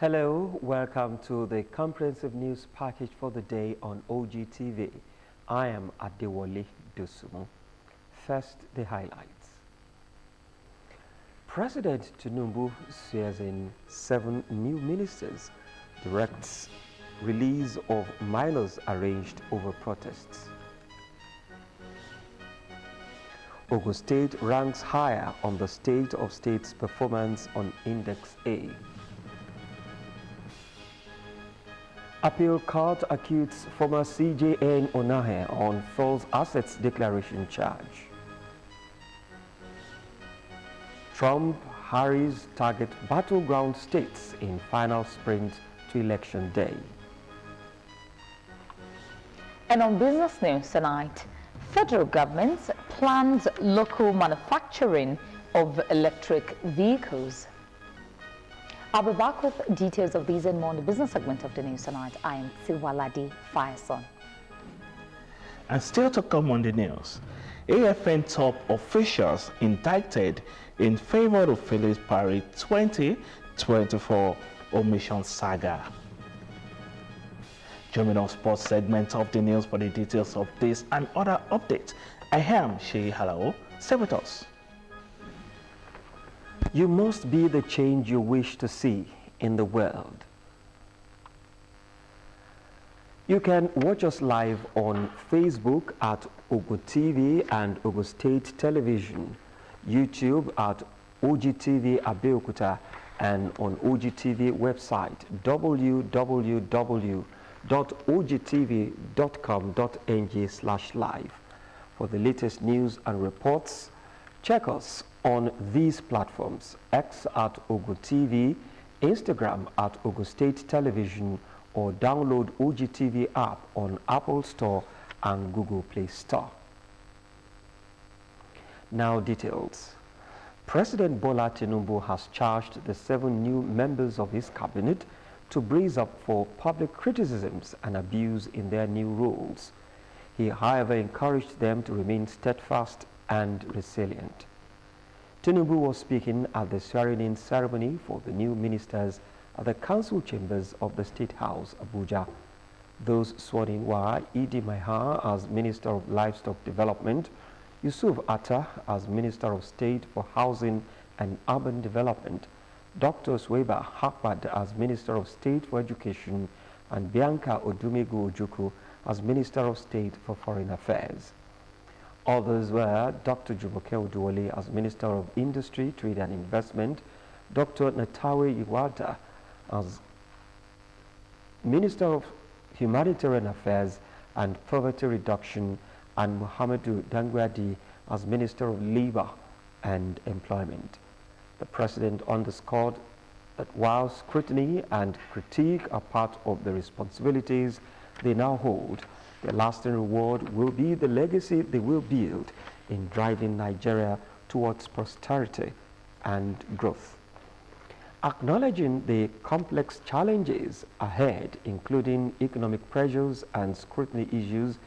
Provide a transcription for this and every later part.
Hello, welcome to the comprehensive news package for the day on Ogtv. I am Adewale Dosumu. First, the highlights. President Tinubu swears in 7 new ministers, directs release of minors arranged over protests. Ogun State ranks higher on the state of states performance on Index A. Appeal court acquits former CJN Onahe on false assets declaration charge. Trump, Harris target battleground states in final sprint to election day. And on business news tonight, federal government plans local manufacturing of electric vehicles. I'll be back with details of these and more in the business segment of the news tonight. I am Tiwaladi Fireson. And still to come on the news, AFN top officials indicted in favor of Phyllis Parry 2024 omission saga. Join us sports segment of the news for the details of this and other updates. I am Shei Halao. Stay with us. You must be the change you wish to see in the world. You can watch us live on Facebook at Ogtv and Ogun State Television, YouTube at Ogtv Abeokuta, and on Ogtv website www.ogtv.com.ng/live. For the latest news and reports, check us on these platforms: X at Ogtv, Instagram at Ogun State Television, or download Ogtv app on Apple Store and Google Play Store. Now details. President Bola Tinubu has charged the 7 new members of his cabinet to brace up for public criticisms and abuse in their new roles. He, however, encouraged them to remain steadfast and resilient. Tinubu was speaking at the swearing-in ceremony for the new ministers at the council chambers of the State House, Abuja. Those sworn in were Idi Maiha as Minister of Livestock Development, Yusuf Atta as Minister of State for Housing and Urban Development, Dr. Sweba Hakbad as Minister of State for Education, and Bianca Odumegu Ojukwu as Minister of State for Foreign Affairs. Others were Dr. Jumoke Oduwole as Minister of Industry, Trade and Investment, Dr. Natawe Iwata as Minister of Humanitarian Affairs and Poverty Reduction, and Muhammadu Dangwadi as Minister of Labor and Employment. The President underscored that while scrutiny and critique are part of the responsibilities they now hold, the lasting reward will be the legacy they will build in driving Nigeria towards prosperity and growth. Acknowledging the complex challenges ahead, including economic pressures and scrutiny issues,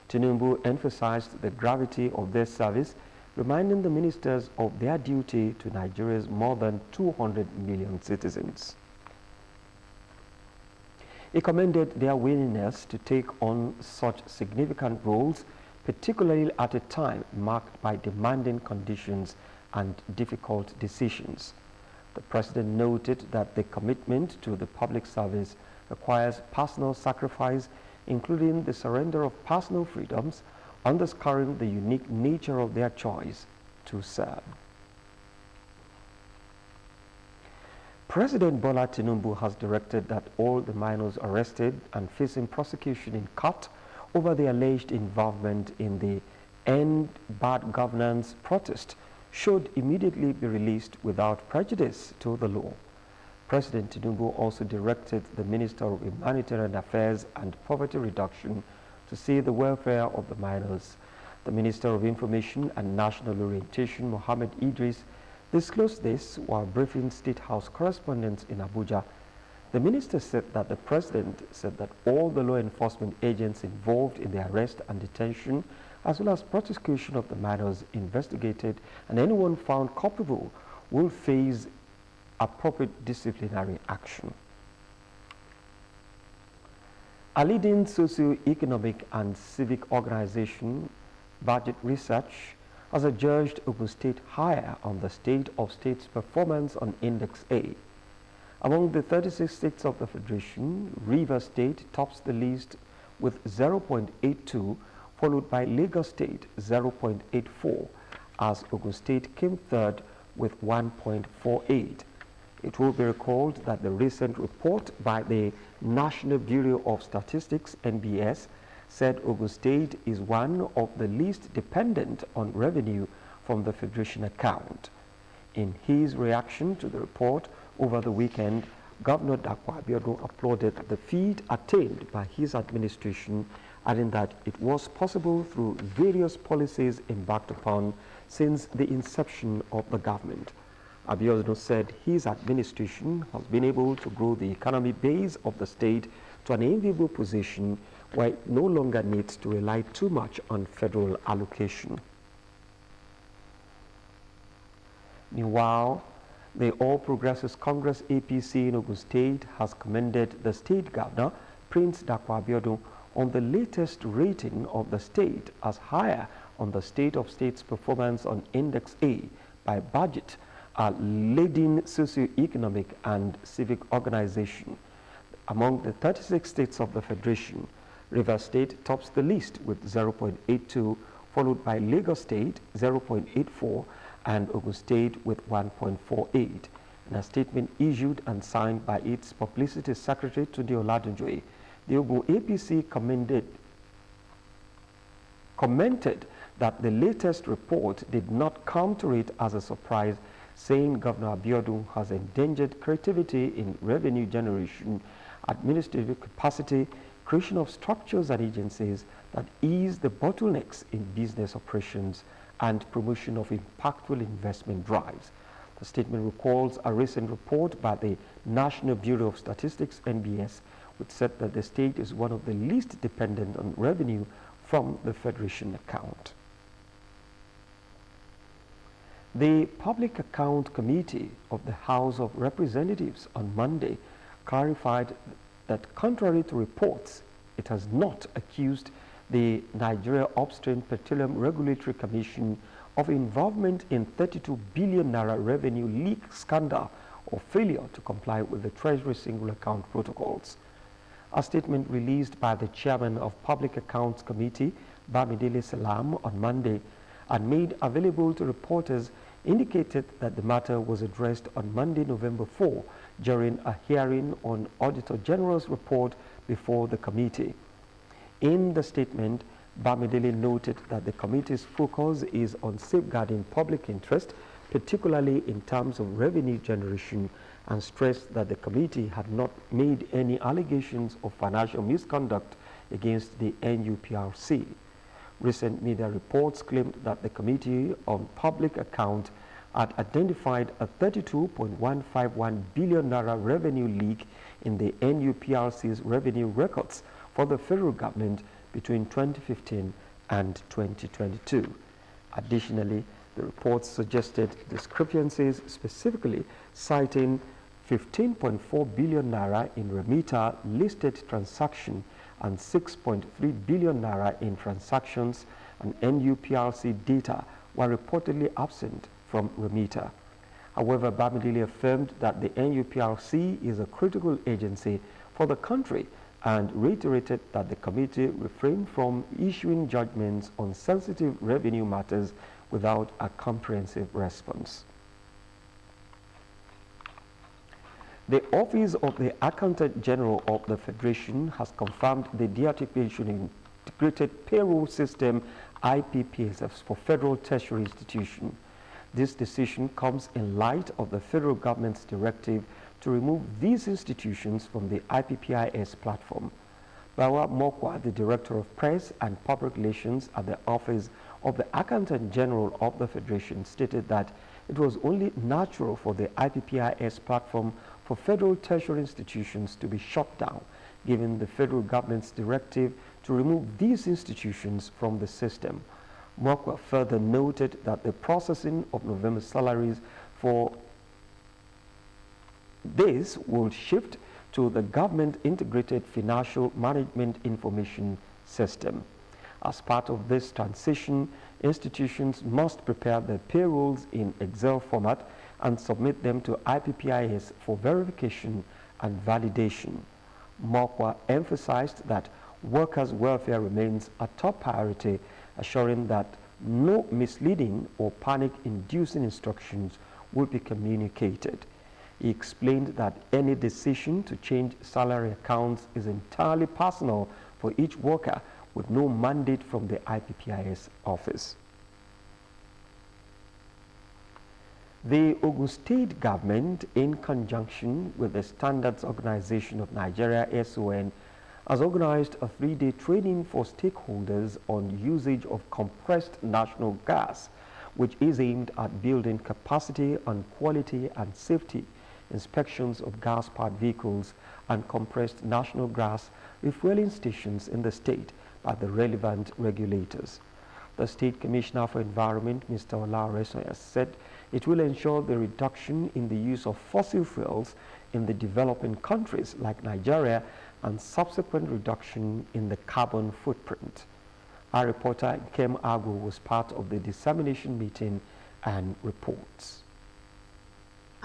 Tinubu emphasized the gravity of their service, reminding the ministers of their duty to Nigeria's more than 200 million citizens. He commended their willingness to take on such significant roles, particularly at a time marked by demanding conditions and difficult decisions. The President noted that the commitment to the public service requires personal sacrifice, including the surrender of personal freedoms, underscoring the unique nature of their choice to serve. President Bola Tinubu has directed that all the minors arrested and facing prosecution in court over the alleged involvement in the End Bad Governance protest should immediately be released without prejudice to the law. President Tinubu also directed the Minister of Humanitarian Affairs and Poverty Reduction to see the welfare of the minors. The Minister of Information and National Orientation, Mohammed Idris, disclosed this while briefing State House correspondents in Abuja. The minister said that the President said that all the law enforcement agents involved in the arrest and detention, as well as prosecution of the minors, investigated, and anyone found culpable will face appropriate disciplinary action. A leading socio-economic and civic organization, Budget Research, has adjudged Ogun State higher on the state of state's performance on Index A. Among the 36 states of the Federation, Rivers State tops the list with 0.82, followed by Lagos State 0.84, as Ogun State came third with 1.48. It will be recalled that the recent report by the National Bureau of Statistics, NBS, said Ogun State is one of the least dependent on revenue from the Federation account. In his reaction to the report over the weekend, Governor Abeokuta applauded the feat attained by his administration, adding that it was possible through various policies embarked upon since the inception of the government. Abeokuta said his administration has been able to grow the economic base of the state to an enviable position where it no longer needs to rely too much on federal allocation. Meanwhile, the All Progressives Congress APC in Ogun State has commended the state governor, Prince Dapo Abiodun, on the latest rating of the state as higher on the state of state's performance on Index A by Budget, a leading socio-economic and civic organization. Among the 36 states of the Federation, Rivers State tops the list with 0.82, followed by Lagos State 0.84 and Ogun State with 1.48. In a statement issued and signed by its publicity secretary Tunde Oladunjoye, the Ogun APC commented that the latest report did not come to it as a surprise, saying Governor Abiodun has endangered creativity in revenue generation, administrative capacity, creation of structures and agencies that ease the bottlenecks in business operations, and promotion of impactful investment drives. The statement recalls a recent report by the National Bureau of Statistics, NBS, which said that the state is one of the least dependent on revenue from the Federation account. The Public Account Committee of the House of Representatives on Monday clarified that contrary to reports, it has not accused the Nigeria Upstream Petroleum Regulatory Commission of involvement in 32 billion naira revenue leak scandal or failure to comply with the Treasury Single Account protocols. A statement released by the chairman of Public Accounts Committee, Bamidele Salam, on Monday and made available to reporters indicated that the matter was addressed on Monday, November 4, during a hearing on Auditor General's report before the committee. In the statement, Bamidele noted that the committee's focus is on safeguarding public interest, particularly in terms of revenue generation, and stressed that the committee had not made any allegations of financial misconduct against the NUPRC. Recent media reports claimed that the Committee on Public Account had identified a 32.151 billion naira revenue leak in the NUPRC's revenue records for the federal government between 2015 and 2022. Additionally, the reports suggested discrepancies, specifically citing 15.4 billion naira in remitter listed transaction and 6.3 billion naira in transactions and NUPRC data were reportedly absent from remitter. However, Bamidele affirmed that the NUPRC is a critical agency for the country and reiterated that the committee refrained from issuing judgments on sensitive revenue matters without a comprehensive response. The Office of the Accountant General of the Federation has confirmed the deactivation Integrated Payroll System IPPSs for federal tertiary institutions. This decision comes in light of the federal government's directive to remove these institutions from the IPPIS platform. Bawa Mokwa, the Director of Press and Public Relations at the Office of the Accountant General of the Federation, stated that it was only natural for the IPPIS platform for federal tertiary institutions to be shut down, given the federal government's directive to remove these institutions from the system. Mokwa further noted that the processing of November's salaries for this will shift to the Government Integrated Financial Management Information System. As part of this transition, institutions must prepare their payrolls in Excel format and submit them to IPPIS for verification and validation. Mokwa emphasized that workers' welfare remains a top priority, assuring that no misleading or panic-inducing instructions will be communicated. He explained that any decision to change salary accounts is entirely personal for each worker, with no mandate from the IPPIS office. The Ogun State government, in conjunction with the Standards Organization of Nigeria, SON, has organized a 3-day training for stakeholders on usage of compressed natural gas, which is aimed at building capacity on quality and safety inspections of gas-powered vehicles and compressed natural gas refueling stations in the state by the relevant regulators. The State Commissioner for Environment, Mr. Ola Oresoya, said it will ensure the reduction in the use of fossil fuels in the developing countries like Nigeria and subsequent reduction in the carbon footprint. Our reporter Kem Agu was part of the dissemination meeting and reports.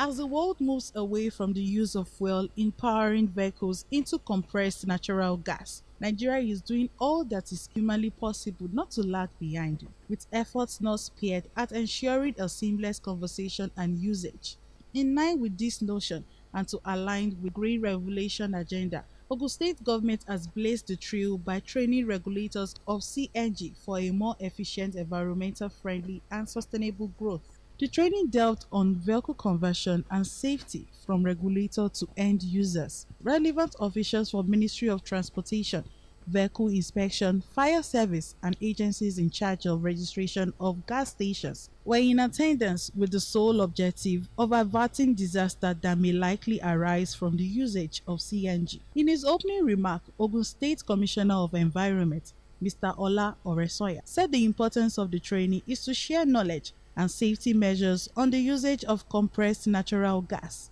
As the world moves away from the use of fuel in powering vehicles into compressed natural gas, Nigeria is doing all that is humanly possible not to lag behind, with efforts not spared at ensuring a seamless conversation and usage. In line with this notion and to align with green regulation agenda, Ogun State government has blazed the trail by training regulators of CNG for a more efficient, environmental friendly and sustainable growth. The training dealt on vehicle conversion and safety from regulator to end users. Relevant officials from Ministry of Transportation, Vehicle Inspection, Fire Service and agencies in charge of registration of gas stations were in attendance with the sole objective of averting disaster that may likely arise from the usage of CNG. In his opening remark, Ogun State Commissioner of Environment, Mr. Ola Oresoya, said the importance of the training is to share knowledge and safety measures on the usage of compressed natural gas.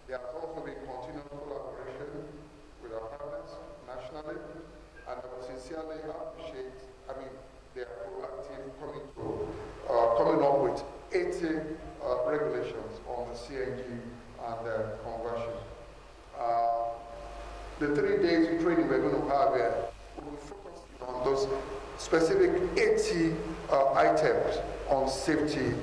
There has also been continued collaboration with our partners nationally, and I would sincerely appreciate, their proactive coming up with 80 regulations on the CNG and conversion. The 3 days training we're going to have here will be focused on those specific 80 items on safety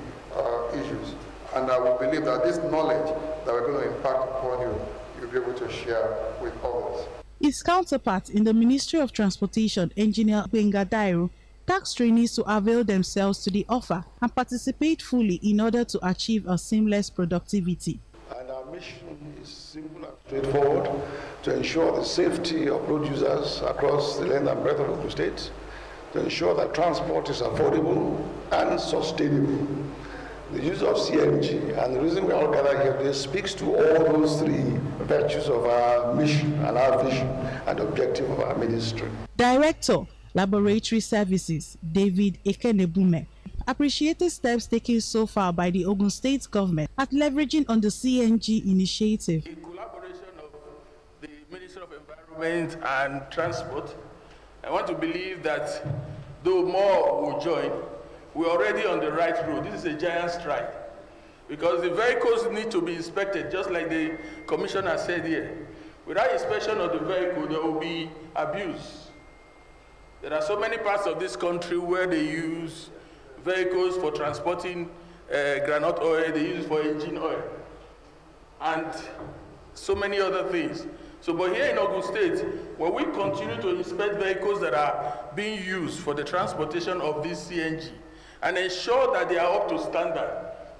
issues. And I will believe that this knowledge that we're going to impart upon you, you'll be able to share with others. His counterpart in the Ministry of Transportation, Engineer Benga Dairo, tasked trainees to avail themselves to the offer and participate fully in order to achieve a seamless productivity. And our mission is simple and straightforward: to ensure the safety of road users across the length and breadth of the state, to ensure that transport is affordable and sustainable. The use of CNG, and the reason we all gather here today, speaks to all those three virtues of our mission and our vision and objective of our ministry. Director, Laboratory Services, David Ekenebume, appreciated steps taken so far by the Ogun State government at leveraging on the CNG initiative. In collaboration of the Ministry of Environment and Transport, I want to believe that though more will join, we're already on the right road. This is a giant stride, because the vehicles need to be inspected, just like the commissioner said here. Without inspection of the vehicle, there will be abuse. There are so many parts of this country where they use vehicles for transporting groundnut oil, they use it for engine oil, and so many other things. So, but here in Ogun State, when we continue to inspect vehicles that are being used for the transportation of this CNG and ensure that they are up to standard,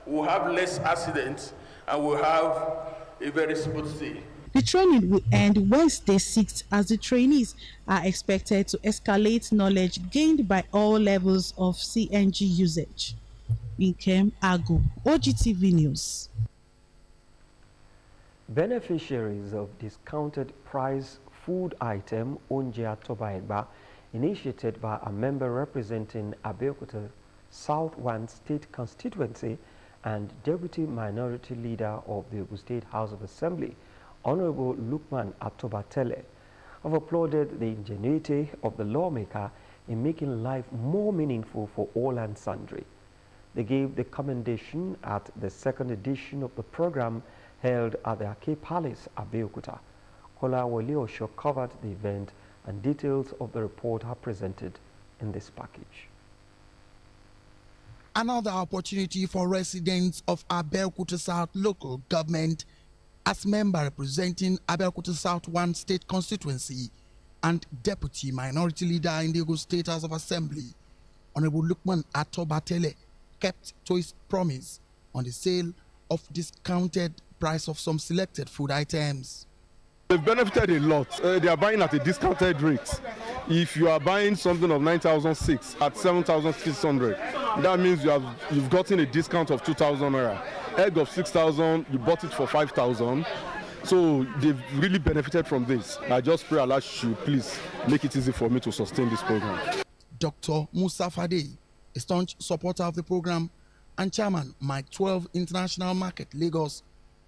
we'll have less accidents and we'll have a very smooth day. The training will end Wednesday 6th, as the trainees are expected to escalate knowledge gained by all levels of CNG usage. Nkem Agu, Ogtv News. Beneficiaries of discounted price food item Onjia Tobaegba, initiated by a member representing Abeokuta South 1 State Constituency and Deputy Minority Leader of the Ogun State House of Assembly, Honorable Lukman Atobatele, have applauded the ingenuity of the lawmaker in making life more meaningful for all and sundry. They gave the commendation at the second edition of the program held at the Ake Palace, Abeokuta. Kola Wole covered the event, and details of the report are presented in this package. Another opportunity for residents of Abeokuta South local government as member representing Abeokuta South 1 state constituency and deputy minority leader in the Ogun State House of Assembly, Honorable Lukman Atobatele, kept to his promise on the sale of discounted price of some selected food items. They've benefited a lot. They are buying at a discounted rate. If you are buying something of 9,600 at 7,600, that means you've gotten a discount of 2,000 naira. Egg of 6,000, you bought it for 5,000. So they've really benefited from this. I just pray Allah should please make it easy for me to sustain this program. Dr. Musa Fade, a staunch supporter of the program, and chairman Mike 12 International Market Lagos,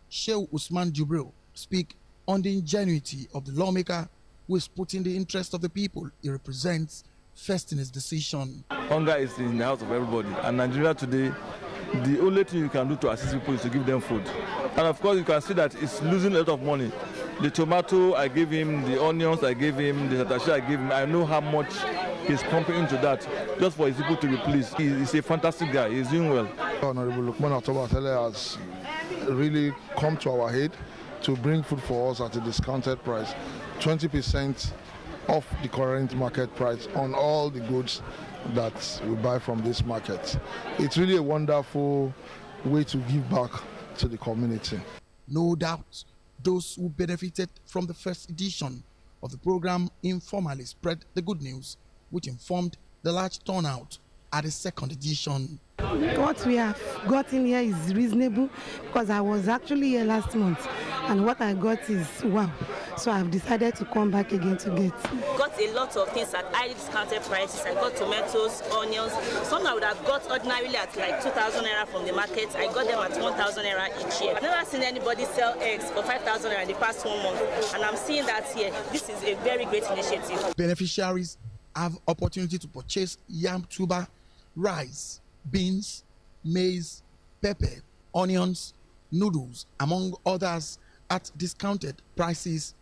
Sheikh Usman Jubril, speak on the ingenuity of the lawmaker who is putting the interest of the people he represents first in his decision. Hunger is in the house of everybody, and Nigeria today, the only thing you can do to assist people is to give them food. And of course, you can see that it's losing a lot of money. The tomato I gave him, the onions I gave him, the tatashe I gave him, I know how much he's pumping into that just for his people to be pleased. He's a fantastic guy. He's doing well. Honorable Lukman Atobatele has really come to our aid to bring food for us at a discounted price, 20% off the current market price on all the goods that we buy from this market. It's really a wonderful way to give back to the community. No doubt, those who benefited from the first edition of the program informally spread the good news, which informed the large turnout at the second edition. What we have gotten here is reasonable because I was actually here last month and what I got is wow. So I've decided to come back again to get. Got a lot of things at highly discounted prices. I got tomatoes, onions. Some I would have got ordinarily at like 2,000 naira from the market. I got them at 1,000 naira each year. I've never seen anybody sell eggs for 5,000 naira in the past 1 month. And I'm seeing that here. This is a very great initiative. Beneficiaries have opportunity to purchase yam tuber, rice, beans, maize, pepper, onions, noodles, among others, at discounted prices,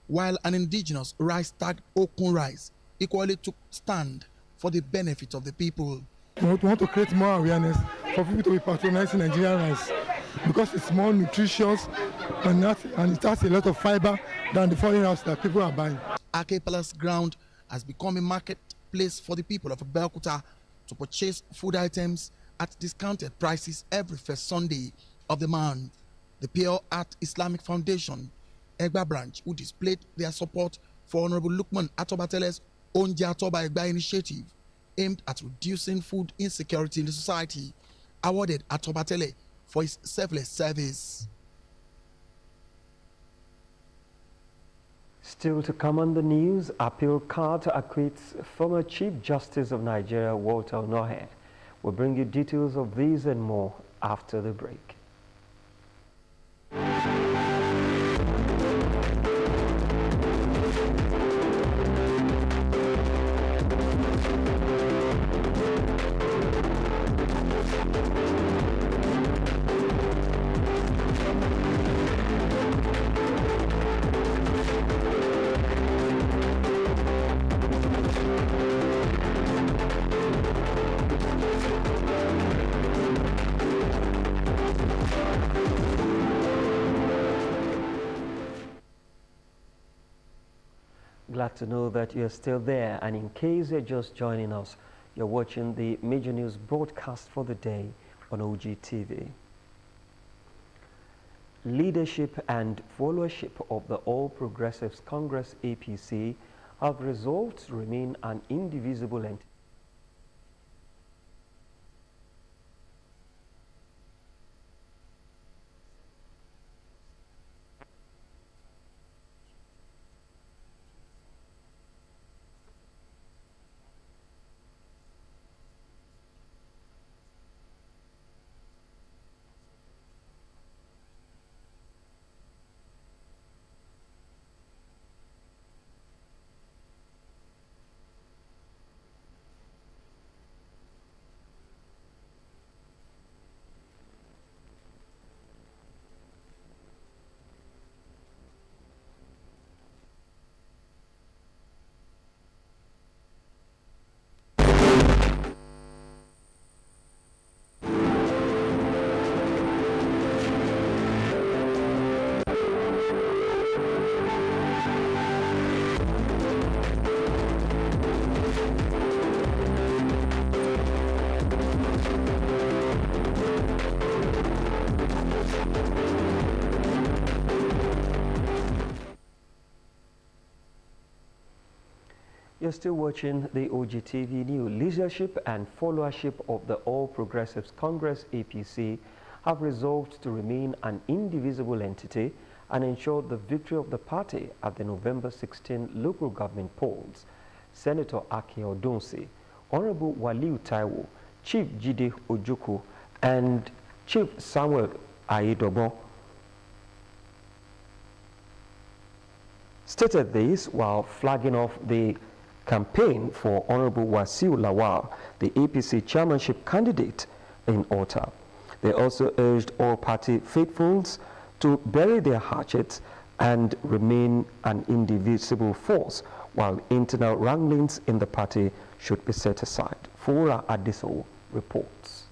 while an indigenous rice tagged Okun rice equally took stand for the benefit of the people. We want to create more awareness for people to be patronizing Nigerian rice because it's more nutritious and it has a lot of fiber than the foreign rice that people are buying. Ake Palace ground has become a marketplace for the people of Abeokuta to purchase food items at discounted prices every first Sunday of the month. The Pure Art Islamic Foundation, Egba branch, who displayed their support for Honorable Lukman Atobatele's Onje Atoba Egba initiative aimed at reducing food insecurity in the society, awarded Atobatele for his selfless service. Still to come on the news, Abeokuta acquits former Chief Justice of Nigeria, Walter Onohe. We'll bring you details of these and more after the break. Glad to know that you're still there, and in case you're just joining us, you're watching the major news broadcast for the day on Ogtv. Leadership and followership of the All Progressives Congress APC have resolved to remain an indivisible entity. You're still watching the Ogtv News. Leadership and followership of the All Progressives Congress APC have resolved to remain an indivisible entity and ensure the victory of the party at the November 16 local government polls. Senator Abeokuta, Honorable Waliu Taiwo, Chief Jide Ojukwu, and Chief Samuel Ayedobo stated this while flagging off the campaign for Honorable Wasiu Lawal, the APC chairmanship candidate in Ogtv. They also urged all party faithfuls to bury their hatchets and remain an indivisible force, while internal wranglings in the party should be set aside. Fura Adiso reports.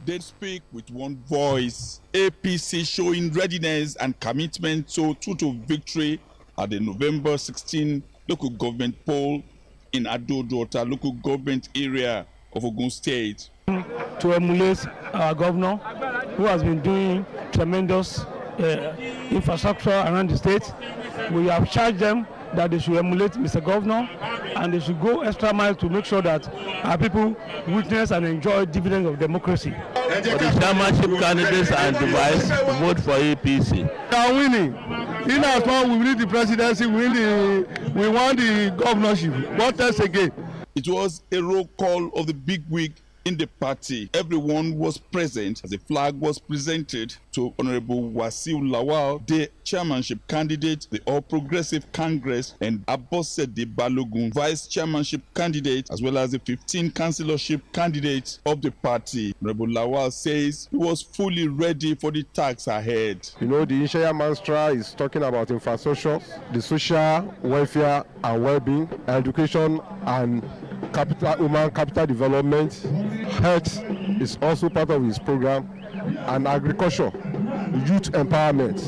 They speak with one voice, APC showing readiness and commitment to total victory at the November 16 local government poll in Abeokuta local government area of Ogun State. To emulate our governor, who has been doing tremendous infrastructure around the state, we have charged them that they should emulate Mr. Governor and they should go extra mile to make sure that our people witness and enjoy dividends of democracy. For the chairmanship candidates and device, vote for APC. We are winning. In as long we win the presidency, we want the governorship. What else again? It was a roll call of the big wig in the party. Everyone was present as the flag was presented to Honorable Wasiu Lawal, the chairmanship candidate, the All Progressive Congress, and Abosede Balogun, vice chairmanship candidate, as well as the 15 councillorship candidates of the party. Honorable Lawal says he was fully ready for the task ahead. You know, the initial mantra is talking about infrastructure, the social welfare and well-being, education and human capital development. Health is also part of his program, and agriculture, youth empowerment.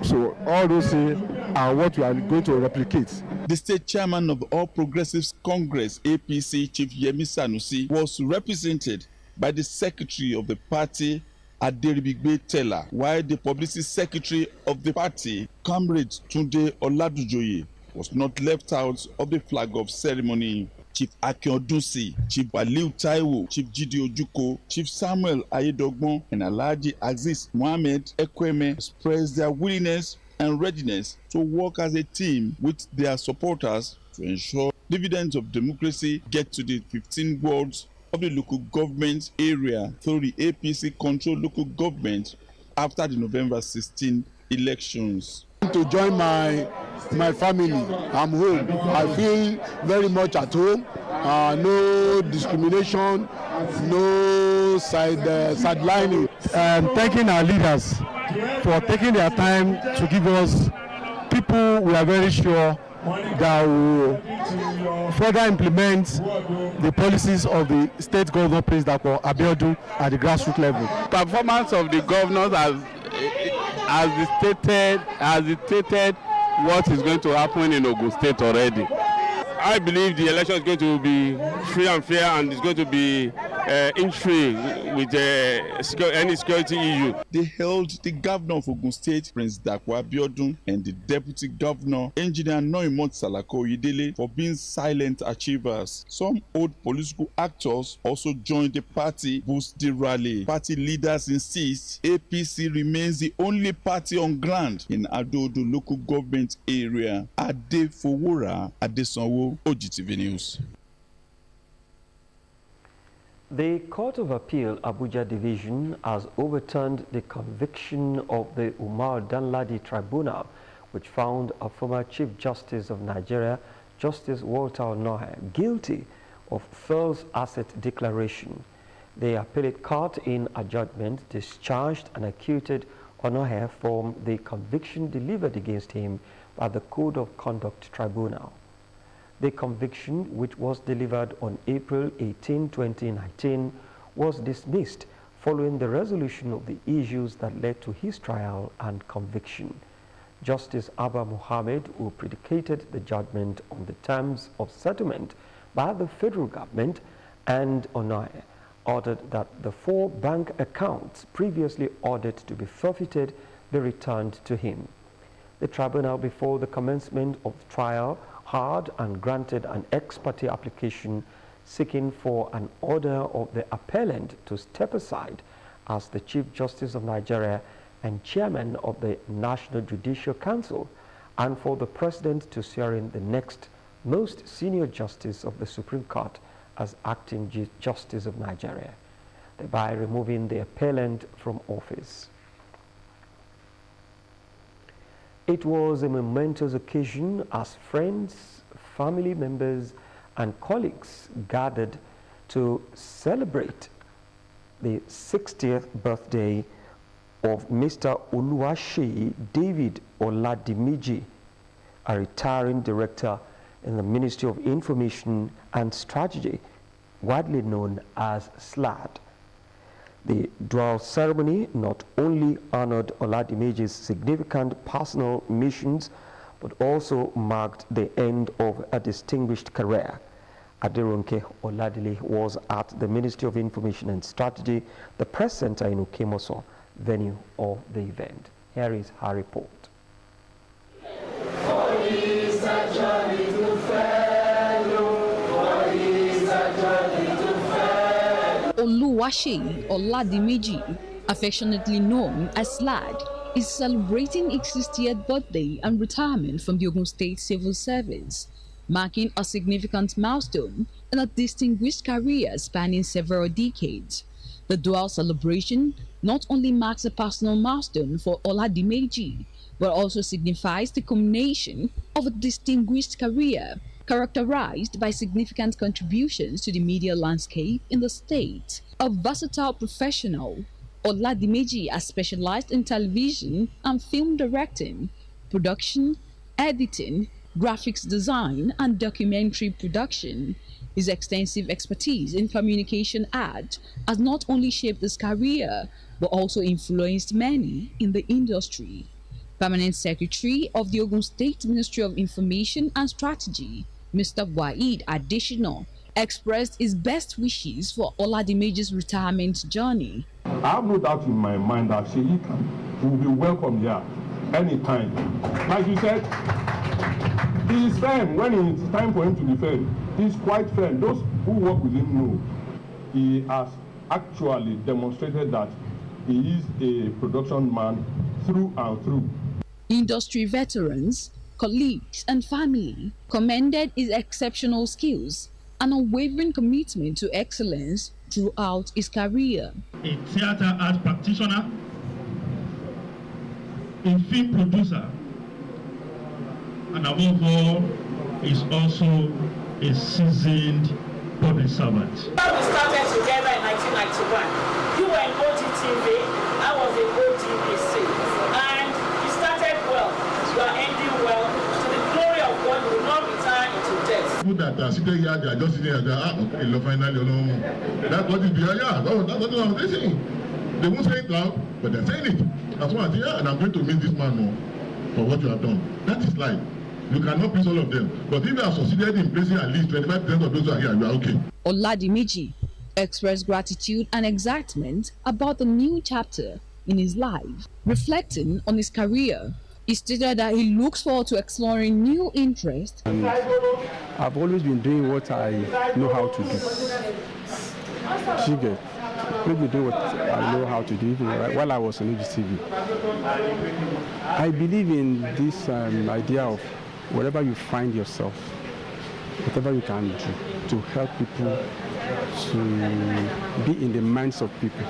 So all those things are what we are going to replicate. The state chairman of the All Progressives Congress, APC, Chief Yemi Sanusi, was represented by the secretary of the party, Aderibigbe Teller, while the publicity secretary of the party, Comrade Tunde Oladujoye, was not left out of the flag-off ceremony. Chief Abeokuta, Chief Waliu Taiwo, Chief Jide Ojukwu, Chief Samuel Ayedobo, and Alhaji Aziz Mohammed Ekweme expressed their willingness and readiness to work as a team with their supporters to ensure dividends of democracy get to the 15 wards of the local government area through the APC-controlled local government after the November 16 elections. To join my family, I'm home. I feel very much at home. No discrimination, no sidelining. Thanking our leaders for taking their time to give us people we are very sure that will further implement the policies of the state governor place that were Abeokuta at the grassroots level. Performance of the governors has dictated what is going to happen in Ogun State already. I believe the election is going to be free and fair, and it's going to be intrigue with any security issue. They held the governor of Ogun State, Prince Dapo Abiodun, and the deputy governor, Engineer Noimot Salako Oyedele, for being silent achievers. Some old political actors also joined the party boost the rally. Party leaders insist APC remains the only party on ground in Abeokuta local government area. Ade Fowora, Adesanwo, Ogtv News. The Court of Appeal Abuja Division has overturned the conviction of the Umar Danladi Tribunal, which found a former Chief Justice of Nigeria, Justice Walter Onohe, guilty of false asset declaration. The appellate court, in a judgment, discharged and acquitted Onohe from the conviction delivered against him by the Code of Conduct Tribunal. The conviction, which was delivered on April 18, 2019, was dismissed following the resolution of the issues that led to his trial and conviction. Justice Abba Mohammed, who predicated the judgment on the terms of settlement by the federal government and Onohe, ordered that the 4 bank accounts previously ordered to be forfeited be returned to him. The tribunal, before the commencement of trial heard and granted an ex parte application seeking for an order of the appellant to step aside as the Chief Justice of Nigeria and Chairman of the National Judicial Council, and for the President to swear in the next most senior Justice of the Supreme Court as Acting Justice of Nigeria, thereby removing the appellant from office. It was a momentous occasion as friends, family members, and colleagues gathered to celebrate the 60th birthday of Mr. Oluwaseyi David Oladimiji, a retiring director in the Ministry of Information and Strategy, widely known as SLAD. The dual ceremony not only honored Oladimiji's significant personal missions, but also marked the end of a distinguished career. Aderonke Oladile was at the Ministry of Information and Strategy, the Press Center in Okemoso, venue of the event. Here is her report. Oluwaseyi Oladimiji, affectionately known as SLAD, is celebrating its 60th birthday and retirement from the Ogun State Civil Service, marking a significant milestone in a distinguished career spanning several decades. The dual celebration not only marks a personal milestone for Oladimiji, but also signifies the culmination of a distinguished career characterized by significant contributions to the media landscape in the state. A versatile professional, Oladimiji has specialized in television and film directing, production, editing, graphics design, and documentary production. His extensive expertise in communication art has not only shaped his career, but also influenced many in the industry. Permanent Secretary of the Ogun State Ministry of Information and Strategy, Mr. Waheed Adesina, expressed his best wishes for Oladimiji's retirement journey. I have no doubt in my mind that Seyi will be welcome here anytime. Like you said, he is firm when it's time for him to be firm. He is quite firm. Those who work with him know he has actually demonstrated that he is a production man through and through. Industry veterans, colleagues, and family commended his exceptional skills and unwavering commitment to excellence throughout his career. A theater art practitioner, a film producer, and above all, is also a seasoned public servant. We started together in 1991. You were in Ogtv, I was in OGBC, and you started well, you are ending well. To the glory of God, you will not retire into death. People that are sitting here, they are just sitting here, they are, okay, finally, that's what it is, yeah, that's what I'm saying. They won't say it loud, but they're saying it. That's why I say, yeah, and I'm going to meet this man more for what you have done. That is life. You cannot please all of them. But if you have succeeded in placing at least 25% of those who are here, you are okay. Oladimiji expressed gratitude and excitement about the new chapter in his life. Reflecting on his career, he stated that he looks forward to exploring new interests. I've always been doing what I know how to do. Let me do what I know how to do, even while I was on Ogtv. I believe in this idea of wherever you find yourself, whatever you can do to help people, to be in the minds of people,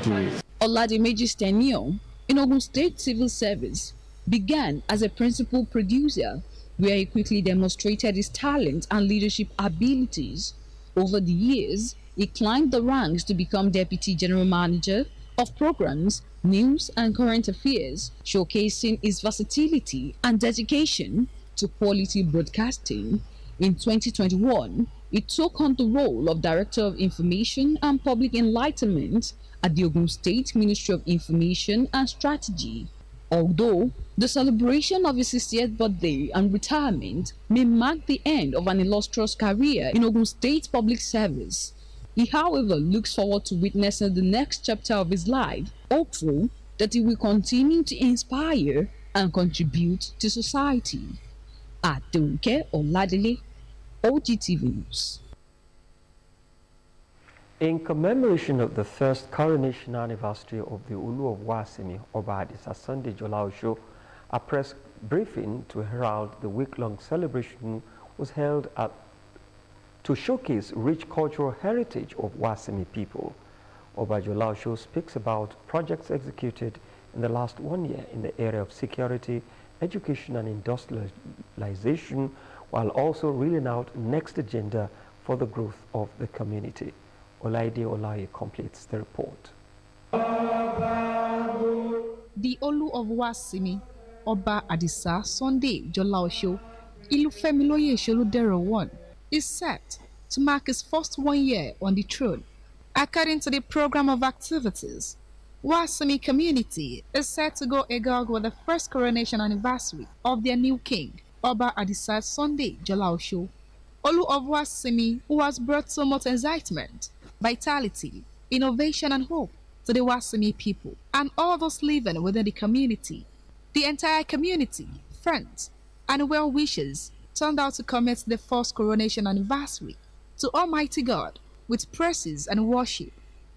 do it. Oladimiji's tenure in Ogun State Civil Service began as a principal producer, where he quickly demonstrated his talent and leadership abilities. Over the years, he climbed the ranks to become Deputy General Manager of Programs, News and Current Affairs, showcasing his versatility and dedication to quality broadcasting. In 2021, he took on the role of Director of Information and Public Enlightenment at the Ogun State Ministry of Information and Strategy. Although the celebration of his 60th birthday and retirement may mark the end of an illustrious career in Ogun State public service, he, however, looks forward to witnessing the next chapter of his life, hopeful that he will continue to inspire and contribute to society. Adunke Oladile, Ogtv News. In commemoration of the first coronation anniversary of the Olu of Wasimi, Oba Adisa Sunday Jolaosho, a press briefing to herald the week-long celebration was held to showcase rich cultural heritage of Wasimi people. Oba Jolaosho speaks about projects executed in the last 1 year in the area of security, education and industrialization, while also reeling out next agenda for the growth of the community. Olaide Olaye completes the report. The Olu of Wasimi, Oba Adisa Sunday Jolaosho, Ilufemiloye Sholudero 1, is set to mark his first 1 year on the throne. According to the program of activities, Wasimi community is set to go agog with the first coronation anniversary of their new king, Oba Adisa Sunday Jolaosho. Olu of Wasimi, who has brought so much excitement, vitality, innovation and hope to the Wasimi people and all those living within the community. The entire community, friends, and well-wishers turned out to commit the first coronation anniversary to Almighty God with praises and worship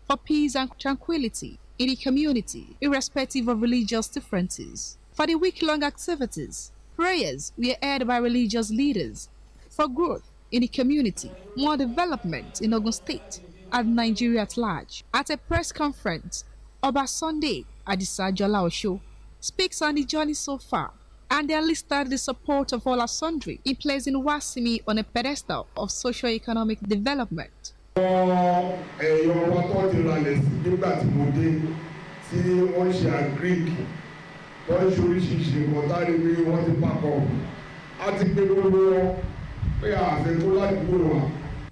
for peace and tranquility in the community, irrespective of religious differences. For the week-long activities, prayers were aired by religious leaders for growth in the community, more development in Ogun State and Nigeria at large. At a press conference, Oba Sunday Adisa Jolaosho speaks on the journey so far and they enlisted the support of all sundry in placing Wasimi on a pedestal of socio-economic development.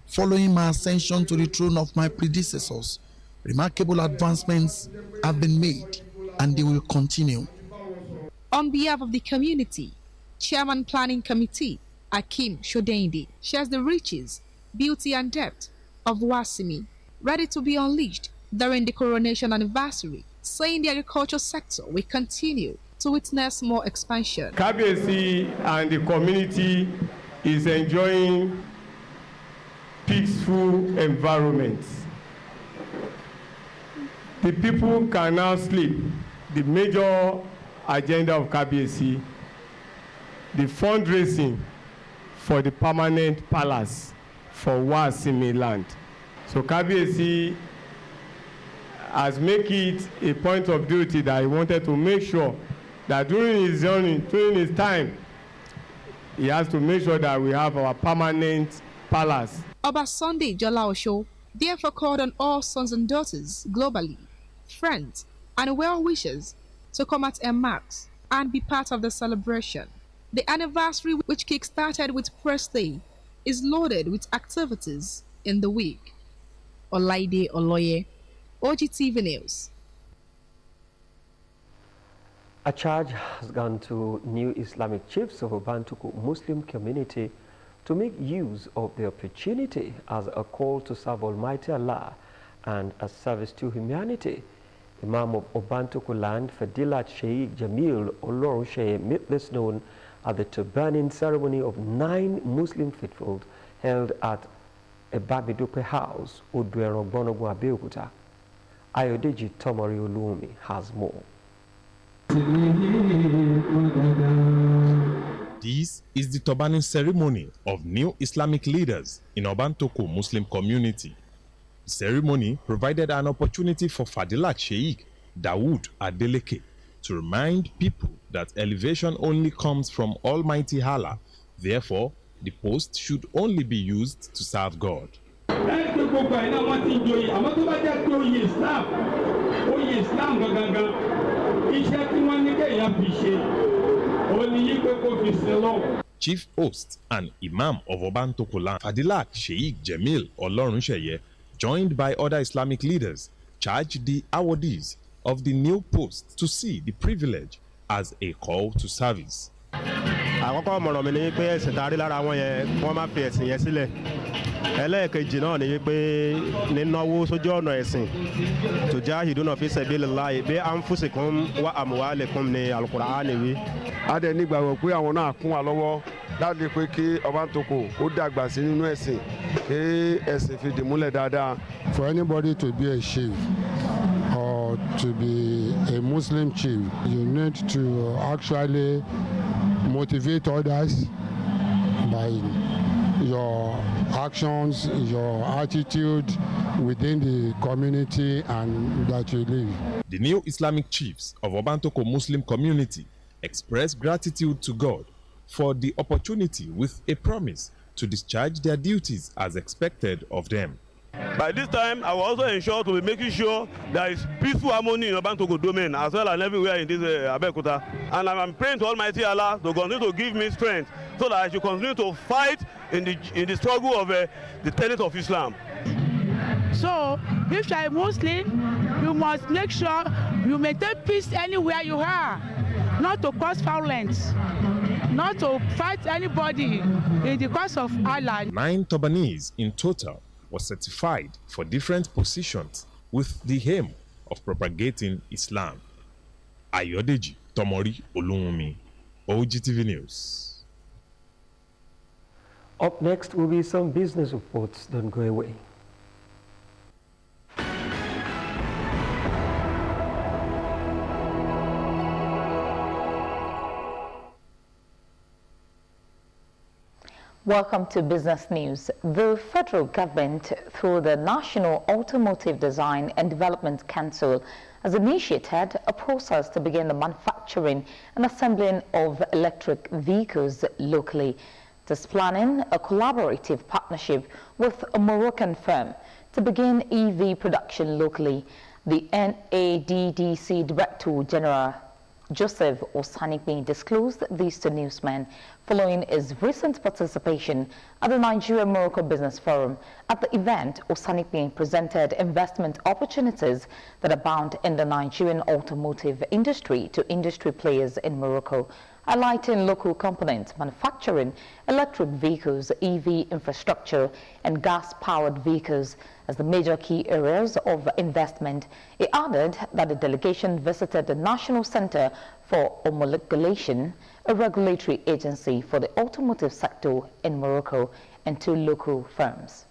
Following my ascension to the throne of my predecessors, remarkable advancements have been made and they will continue. On behalf of the community, Chairman Planning Committee, Akim Shodendi, shares the riches, beauty and depth of Wasimi, ready to be unleashed during the coronation anniversary, saying the agriculture sector will continue to witness more expansion. Kabiyesi and the community is enjoying peaceful environments. The people can now sleep. The major agenda of Kabiyesi, the fundraising for the permanent palace for Wasimi land. So Kabiyesi has made it a point of duty that he wanted to make sure that during his journey, during his time, he has to make sure that we have our permanent palace. Oba Sunday Jolaosho therefore called on all sons and daughters globally, friends and well-wishers to come at marks and be part of the celebration. The anniversary, which kick-started with Press Day, is loaded with activities in the week. Olaide Oloye, Ogtv News. A charge has gone to new Islamic chiefs of Obantuku Muslim community to make use of the opportunity as a call to serve Almighty Allah and a service to humanity. Imam of Obantuku land, Fadilat Sheikh Jamil Olorunsheye, made this known at the turbaning ceremony of 9 Muslim faithful held at a Babidope house, Udwero Bonogu Abeokuta. Ayodeji Tomori Olumi has more. This is the turbaning ceremony of new Islamic leaders in Obantuku Muslim community. The ceremony provided an opportunity for Fadilat Sheikh Dawood Adeleke to remind people that elevation only comes from Almighty Allah. Therefore, the post should only be used to serve God. Chief host and Imam of Obantuku land, Fadilat Sheikh Jamil Olorunsheye, joined by other Islamic leaders, charged the awardees of the new post to see the privilege as a call to service. àkọ́kọ́ ọ̀mọ̀ràn mi ni pé ẹ̀sìn tá a rí lára wọn yẹn wọ́n má fi ẹ̀sìn yẹn sílẹ̀. Ẹlẹ́ẹ̀kejì náà ni pé nínáwó sójú ọ̀nà ẹ̀sìn tujahiduna fi sabilillahi bi anfusikum wa amwalikum ni Al-Qur'ani wí. A dẹ̀ nígbàgbọ́ pé àwọn náà kún wa lọ́wọ́ láti pé kí Ọbántòkò ó dàgbà sí nínú ẹ̀sìn kí ẹ̀sìn fi dìmúlẹ̀ dáadáa. For anybody to be a chief or to be a Muslim chief, you need to actually motivate others by your actions, your attitude within the community and that you live. The new Islamic chiefs of Obantoko Muslim community expressed gratitude to God for the opportunity with a promise to discharge their duties as expected of them. By this time, I will also ensure to be making sure there is peaceful harmony in Obantoko domain as well as everywhere in this Abeokuta. And I'm praying to Almighty Allah to continue to give me strength so that I should continue to fight in the struggle of the tenets of Islam. So, if you are a Muslim, you must make sure you maintain peace anywhere you are, not to cause violence, not to fight anybody in the cause of Allah. 9 Turbanese in total were certified for different positions with the aim of propagating Islam. Ayodeji Tomori Olunwumi, Ogtv News. Up next will be some business reports. Don't go away. Welcome to Business News. The federal government, through the National Automotive Design and Development Council, has initiated a process to begin the manufacturing and assembling of electric vehicles locally. This planning a collaborative partnership with a Moroccan firm to begin EV production locally. The NADDC Director General Joseph Osanikbe disclosed this to newsmen following his recent participation at the Nigeria-Morocco Business Forum. At the event, Osanikbe presented investment opportunities that abound in the Nigerian automotive industry to industry players in Morocco, highlighting local components, manufacturing, electric vehicles, EV infrastructure, and gas-powered vehicles as the major key areas of investment. He added that the delegation visited the National Center for Homologation, a regulatory agency for the automotive sector in Morocco, and 2 local firms.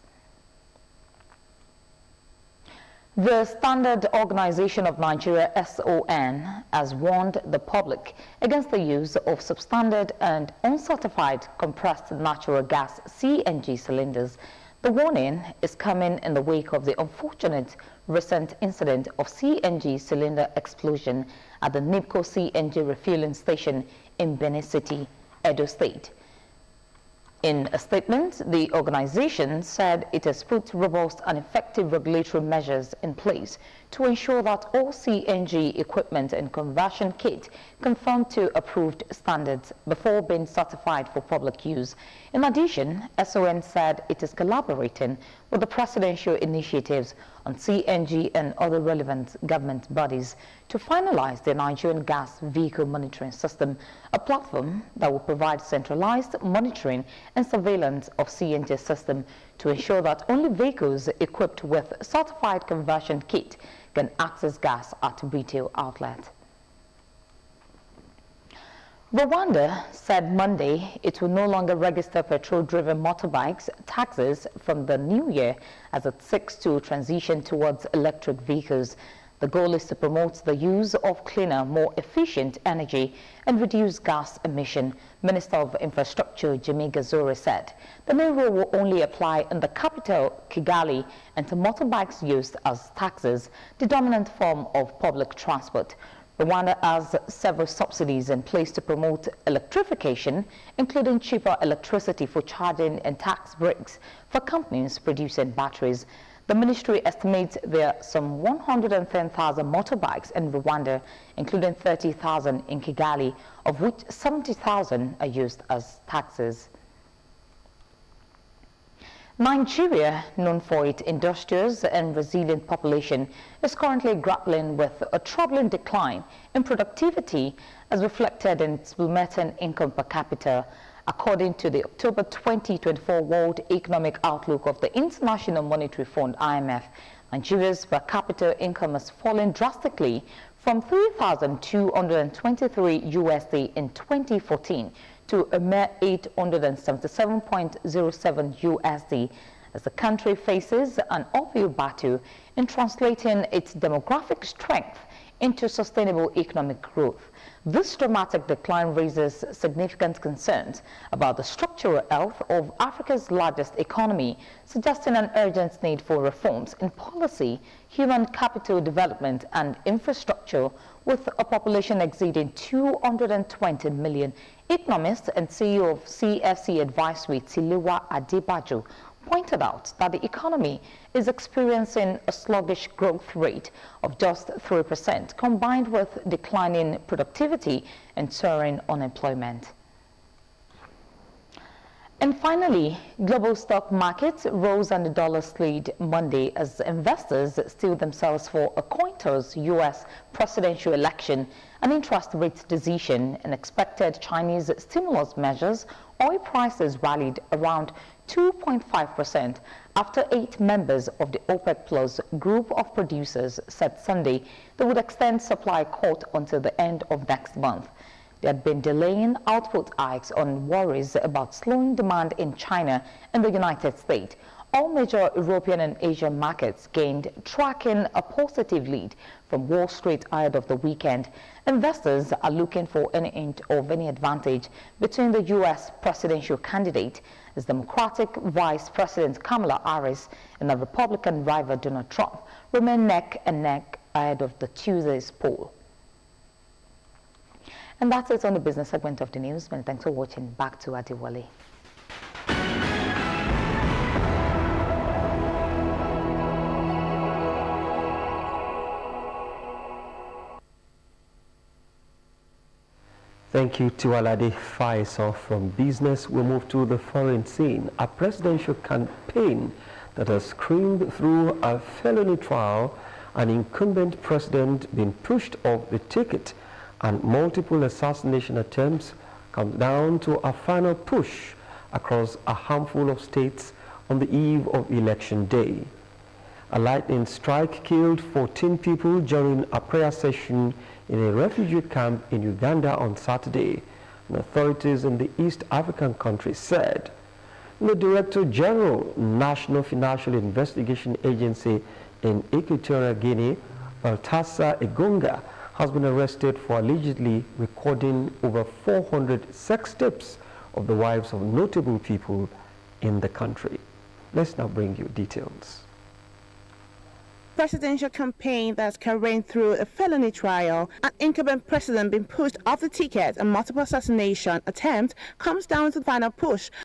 The Standard Organization of Nigeria, SON, has warned the public against the use of substandard and uncertified compressed natural gas CNG cylinders. The warning is coming in the wake of the unfortunate recent incident of CNG cylinder explosion at the NIPCO CNG refueling station in Benin City, Edo State. In a statement, the organization said it has put robust and effective regulatory measures in place to ensure that all CNG equipment and conversion kit conform to approved standards before being certified for public use. In addition, SON said it is collaborating with the presidential initiatives on CNG and other relevant government bodies to finalize the Nigerian Gas Vehicle Monitoring System, a platform that will provide centralized monitoring and surveillance of CNG system to ensure that only vehicles equipped with certified conversion kit can access gas at retail outlets. Rwanda said Monday it will no longer register petrol-driven motorbikes taxes from the new year as it seeks to transition towards electric vehicles. The goal is to promote the use of cleaner, more efficient energy and reduce gas emission. Minister of Infrastructure Jimmy Gazore said the new rule will only apply in the capital, Kigali, and to motorbikes used as taxis, the dominant form of public transport. Rwanda has several subsidies in place to promote electrification, including cheaper electricity for charging and tax breaks for companies producing batteries. The ministry estimates there are some 110,000 motorbikes in Rwanda, including 30,000 in Kigali, of which 70,000 are used as taxis. Nigeria, known for its industrious and resilient population, is currently grappling with a troubling decline in productivity as reflected in its plummeting income per capita. According to the October 2024 World Economic Outlook of the International Monetary Fund (IMF), Nigeria's per capita income has fallen drastically from $3,223 USD in 2014 to a mere $877.07 USD as the country faces an uphill battle in translating its demographic strength into sustainable economic growth. This dramatic decline raises significant concerns about the structural health of Africa's largest economy, suggesting an urgent need for reforms in policy, human capital development, and infrastructure. With a population exceeding 220 million, economist and CEO of CFC Advisory Tilewa Adebajo pointed out that the economy is experiencing a sluggish growth rate of just 3%, combined with declining productivity and soaring unemployment. And finally, global stock markets rose and the dollar slid Monday as investors steeled themselves for a coin toss U.S. presidential election, an interest rate decision, and expected Chinese stimulus measures. Oil prices rallied around 2.5% after 8 members of the OPEC Plus group of producers said Sunday they would extend supply cut until the end of next month. They had been delaying output hikes on worries about slowing demand in China and the United States. All major European and Asian markets gained, tracking a positive lead from Wall Street ahead of the weekend. Investors are looking for any hint of any advantage between the U.S. presidential candidate as Democratic Vice President Kamala Harris and the Republican rival Donald Trump remain neck and neck ahead of the Tuesday's poll. And that's it on the business segment of the news. Many thanks for watching. Back to Adiwale. Thank you to Alade Faisal from business. We'll move to the foreign scene. A presidential campaign that has screamed through a felony trial, an incumbent president being pushed off the ticket, and multiple assassination attempts come down to a final push across a handful of states on the eve of election day. A lightning strike killed 14 people during a prayer session in a refugee camp in Uganda on Saturday, and authorities in the East African country said. The Director General, National Financial Investigation Agency in Equatorial Guinea, Baltasar Egonga, has been arrested for allegedly recording over 400 sex tapes of the wives of notable people in the country. Let's now bring you details. Presidential campaign that's carrying through a felony trial, an incumbent president being pushed off the ticket, and multiple assassination attempt comes down to the final push